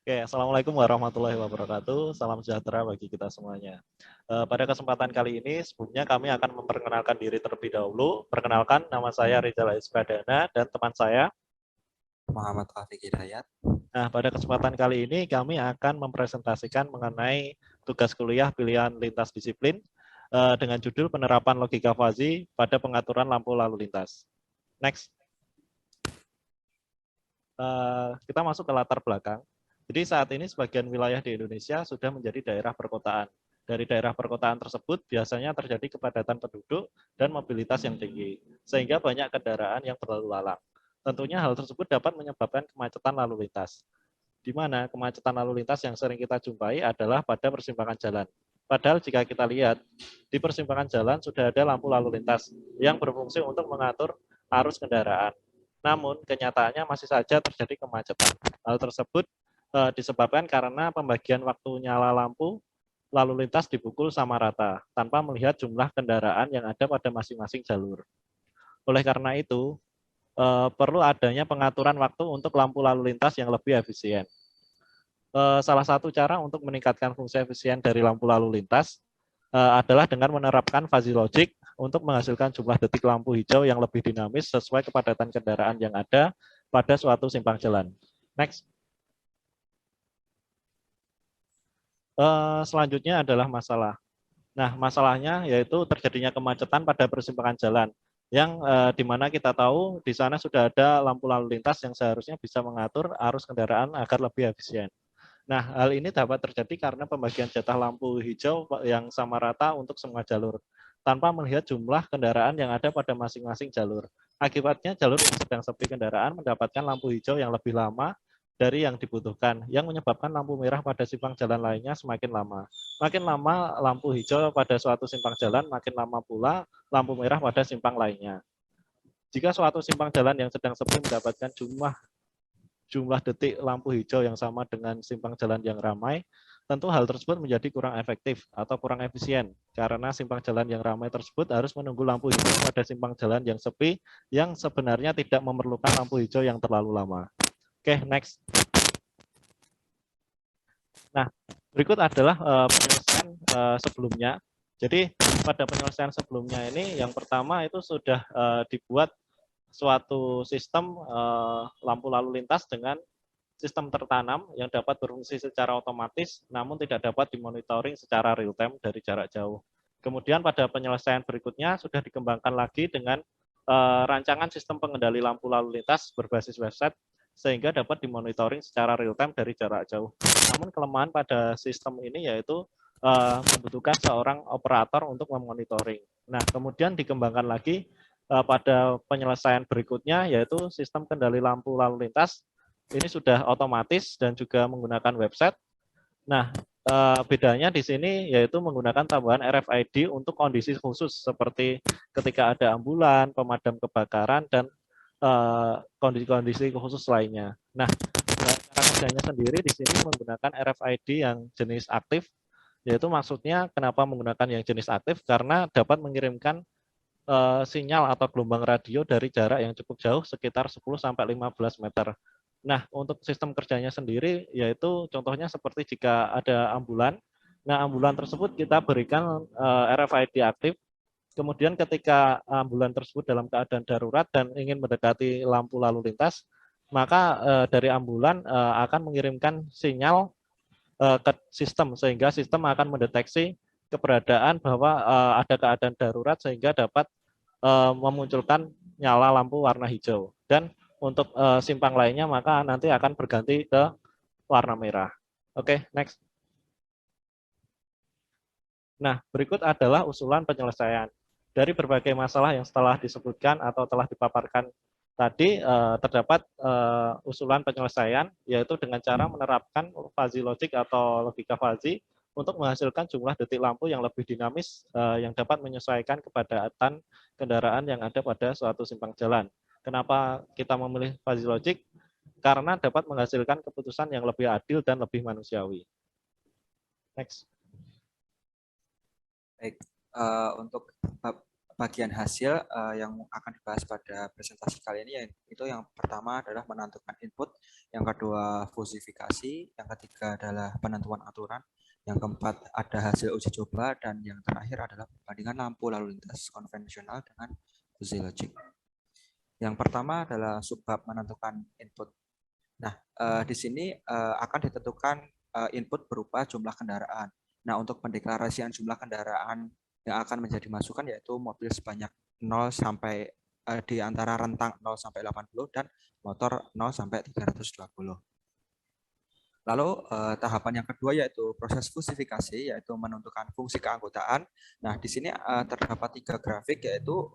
Oke, Assalamualaikum warahmatullahi wabarakatuh. Salam sejahtera bagi kita semuanya. Pada kesempatan kali ini, sebelumnya kami akan memperkenalkan diri terlebih dahulu. Perkenalkan, nama saya Rizal Isbadana dan teman saya. Muhammad Taufik Hidayat. Nah, pada kesempatan kali ini kami akan mempresentasikan mengenai tugas kuliah pilihan lintas disiplin dengan judul penerapan logika fazi pada pengaturan lampu lalu lintas. Next. Kita masuk ke latar belakang. Jadi saat ini sebagian wilayah di Indonesia sudah menjadi daerah perkotaan. Dari daerah perkotaan tersebut biasanya terjadi kepadatan penduduk dan mobilitas yang tinggi, sehingga banyak kendaraan yang berlalu lalang. Tentunya hal tersebut dapat menyebabkan kemacetan lalu lintas. Di mana kemacetan lalu lintas yang sering kita jumpai adalah pada persimpangan jalan. Padahal jika kita lihat, di persimpangan jalan sudah ada lampu lalu lintas yang berfungsi untuk mengatur arus kendaraan. Namun kenyataannya masih saja terjadi kemacetan. Hal tersebut disebabkan karena pembagian waktu nyala lampu lalu lintas dipukul sama rata, tanpa melihat jumlah kendaraan yang ada pada masing-masing jalur. Oleh karena itu, perlu adanya pengaturan waktu untuk lampu lalu lintas yang lebih efisien. Salah satu cara untuk meningkatkan fungsi efisien dari lampu lalu lintas adalah dengan menerapkan fuzzy logic untuk menghasilkan jumlah detik lampu hijau yang lebih dinamis sesuai kepadatan kendaraan yang ada pada suatu simpang jalan. Next. Selanjutnya adalah masalah. Nah, masalahnya yaitu terjadinya kemacetan pada persimpangan jalan yang di mana kita tahu di sana sudah ada lampu lalu lintas yang seharusnya bisa mengatur arus kendaraan agar lebih efisien. Nah, hal ini dapat terjadi karena pembagian jatah lampu hijau yang sama rata untuk semua jalur, tanpa melihat jumlah kendaraan yang ada pada masing-masing jalur. Akibatnya, jalur yang sedang sepi kendaraan mendapatkan lampu hijau yang lebih lama dari yang dibutuhkan, yang menyebabkan lampu merah pada simpang jalan lainnya semakin lama. Makin lama lampu hijau pada suatu simpang jalan, makin lama pula lampu merah pada simpang lainnya. Jika suatu simpang jalan yang sedang sepi mendapatkan jumlah detik lampu hijau yang sama dengan simpang jalan yang ramai, tentu hal tersebut menjadi kurang efektif atau kurang efisien karena simpang jalan yang ramai tersebut harus menunggu lampu hijau pada simpang jalan yang sepi yang sebenarnya tidak memerlukan lampu hijau yang terlalu lama. Oke, next. Nah, berikut adalah penyelesaian sebelumnya. Jadi pada penyelesaian sebelumnya ini yang pertama itu sudah dibuat suatu sistem lampu lalu lintas dengan sistem tertanam yang dapat berfungsi secara otomatis namun tidak dapat dimonitoring secara real time dari jarak jauh. Kemudian pada penyelesaian berikutnya sudah dikembangkan lagi dengan rancangan sistem pengendali lampu lalu lintas berbasis website sehingga dapat dimonitoring secara real time dari jarak jauh. Namun kelemahan pada sistem ini yaitu membutuhkan seorang operator untuk memonitoring. Nah, kemudian dikembangkan lagi pada penyelesaian berikutnya yaitu sistem kendali lampu lalu lintas. Ini sudah otomatis dan juga menggunakan website. Nah, bedanya di sini yaitu menggunakan tambahan RFID untuk kondisi khusus seperti ketika ada ambulan, pemadam kebakaran, dan kondisi-kondisi khusus lainnya. Nah, cara kerjanya sendiri di sini menggunakan RFID yang jenis aktif, yaitu maksudnya kenapa menggunakan yang jenis aktif karena dapat mengirimkan sinyal atau gelombang radio dari jarak yang cukup jauh sekitar 10-15 meter. Nah, untuk sistem kerjanya sendiri yaitu contohnya seperti jika ada ambulan. Nah, ambulan tersebut kita berikan RFID aktif. Kemudian ketika ambulan tersebut dalam keadaan darurat dan ingin mendekati lampu lalu lintas, maka dari ambulan akan mengirimkan sinyal ke sistem sehingga sistem akan mendeteksi keberadaan bahwa ada keadaan darurat sehingga dapat memunculkan nyala lampu warna hijau. Dan untuk simpang lainnya maka nanti akan berganti ke warna merah. Oke, next. Nah, berikut adalah usulan penyelesaian. Dari berbagai masalah yang setelah disebutkan atau telah dipaparkan tadi, terdapat usulan penyelesaian, yaitu dengan cara menerapkan fuzzy logic atau logika fuzzy untuk menghasilkan jumlah detik lampu yang lebih dinamis yang dapat menyesuaikan kepadatan kendaraan yang ada pada suatu simpang jalan. Kenapa kita memilih fuzzy logic? Karena dapat menghasilkan keputusan yang lebih adil dan lebih manusiawi. Next. Baik, untuk bagian hasil yang akan dibahas pada presentasi kali ini, yaitu yang pertama adalah menentukan input, yang kedua fusifikasi, yang ketiga adalah penentuan aturan, yang keempat ada hasil uji coba, dan yang terakhir adalah perbandingan lampu lalu lintas konvensional dengan fuzzy logic. Yang pertama adalah subbab menentukan input. Nah, di sini akan ditentukan input berupa jumlah kendaraan. Nah, untuk pendeklarasian jumlah kendaraan yang akan menjadi masukan yaitu mobil sebanyak 0 sampai di antara rentang 0 sampai 80 dan motor 0 sampai 320. Lalu tahapan yang kedua yaitu proses fusifikasi, yaitu menentukan fungsi keanggotaan. Nah, di sini terdapat 3 grafik, yaitu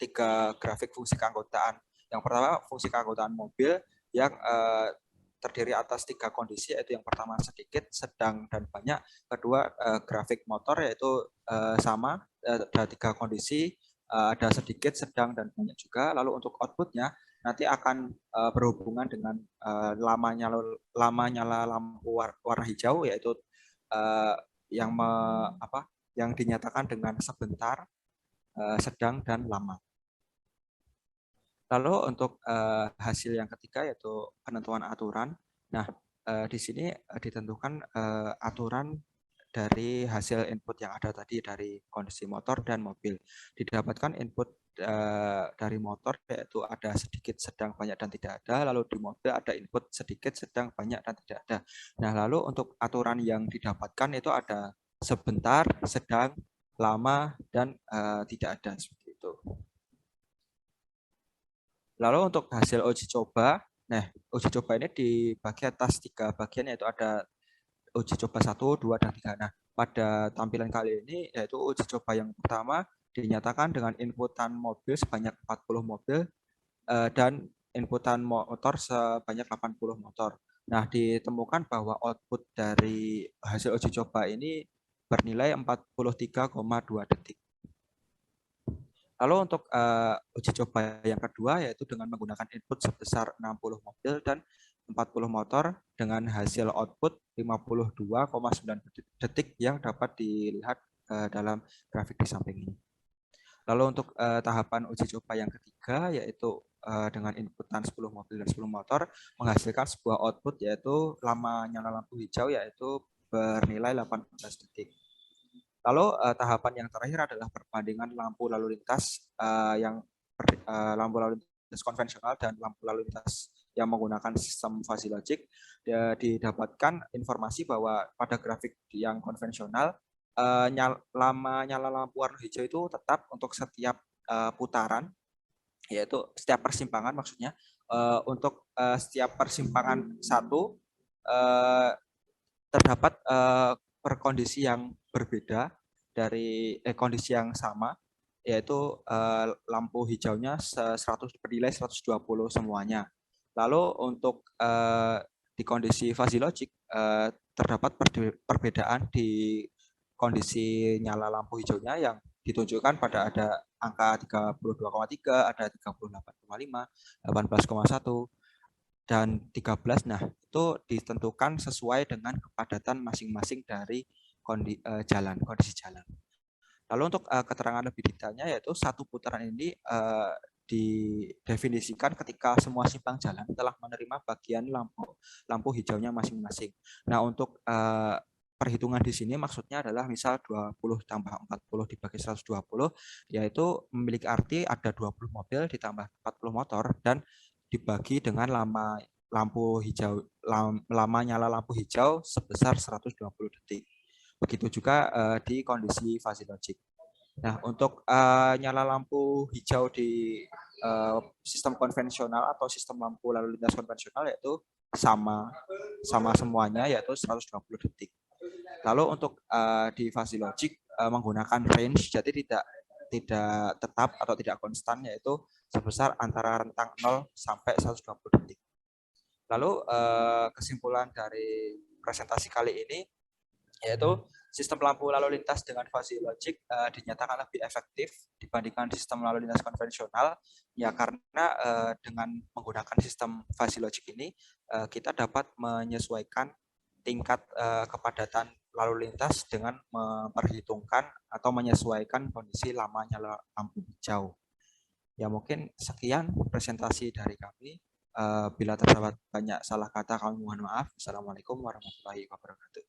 3 grafik fungsi keanggotaan. Yang pertama fungsi keanggotaan mobil yang terdiri atas 3 kondisi, yaitu yang pertama sedikit, sedang, dan banyak. Kedua grafik motor yaitu sama, ada 3 kondisi, ada sedikit, sedang, dan banyak juga. Lalu untuk outputnya nanti akan berhubungan dengan lama nyala lampu warna hijau, yaitu yang dinyatakan dengan sebentar, sedang, dan lama. Lalu untuk hasil yang ketiga yaitu penentuan aturan. Nah, di sini ditentukan aturan dari hasil input yang ada tadi dari kondisi motor dan mobil. Didapatkan input dari motor yaitu ada sedikit, sedang, banyak, dan tidak ada. Lalu di mobil ada input sedikit, sedang, banyak, dan tidak ada. Nah, lalu untuk aturan yang didapatkan itu ada sebentar, sedang, lama, dan tidak ada, seperti itu. Lalu untuk hasil uji coba, nah uji coba ini dibagi atas 3 bagian, yaitu ada uji coba 1, 2, dan 3. Nah, pada tampilan kali ini yaitu uji coba yang pertama dinyatakan dengan inputan mobil sebanyak 40 mobil dan inputan motor sebanyak 80 motor. Nah, ditemukan bahwa output dari hasil uji coba ini bernilai 43,2 detik. Lalu untuk uji coba yang kedua yaitu dengan menggunakan input sebesar 60 mobil dan 40 motor dengan hasil output 52,9 detik yang dapat dilihat dalam grafik di samping ini. Lalu untuk tahapan uji coba yang ketiga yaitu dengan inputan 10 mobil dan 10 motor menghasilkan sebuah output yaitu lama nyala lampu hijau yaitu bernilai 18 detik. Lalu tahapan yang terakhir adalah perbandingan lampu lalu lintas lampu lalu lintas konvensional dan lampu lalu lintas yang menggunakan sistem fuzzy logic. Didapatkan informasi bahwa pada grafik yang konvensional lama nyala lampu warna hijau itu tetap untuk setiap putaran, yaitu setiap persimpangan maksudnya. Untuk setiap persimpangan satu terdapat perkondisi yang berbeda dari kondisi yang sama, yaitu lampu hijaunya 100 bernilai 120 semuanya. Lalu untuk di kondisi fuzzy logic terdapat perbedaan di kondisi nyala lampu hijaunya yang ditunjukkan pada ada angka 32,3, ada 38,5, 18,1, dan 13. Nah, itu ditentukan sesuai dengan kepadatan masing-masing dari kondisi jalan. Lalu untuk keterangan lebih detailnya yaitu satu putaran ini didefinisikan ketika semua simpang jalan telah menerima bagian lampu hijaunya masing-masing. Nah, untuk perhitungan di sini maksudnya adalah misal 20 tambah 40 dibagi 120 yaitu memiliki arti ada 20 mobil ditambah 40 motor dan dibagi dengan lama nyala lampu hijau sebesar 120 detik. Begitu juga di kondisi fuzzy logic. Nah, untuk nyala lampu hijau di sistem konvensional atau sistem lampu lalu lintas konvensional yaitu sama semuanya yaitu 120 detik. Lalu untuk di fuzzy logic menggunakan range, jadi tidak tetap atau tidak konstan yaitu sebesar antara rentang 0 sampai 120 detik. Lalu kesimpulan dari presentasi kali ini yaitu sistem lampu lalu lintas dengan fuzzy logic dinyatakan lebih efektif dibandingkan sistem lalu lintas konvensional ya karena dengan menggunakan sistem fuzzy logic ini kita dapat menyesuaikan tingkat kepadatan lalu lintas dengan memperhitungkan atau menyesuaikan kondisi lamanya lampu hijau. Ya mungkin sekian presentasi dari kami. Bila terdapat banyak salah kata kami mohon maaf. Assalamualaikum warahmatullahi wabarakatuh.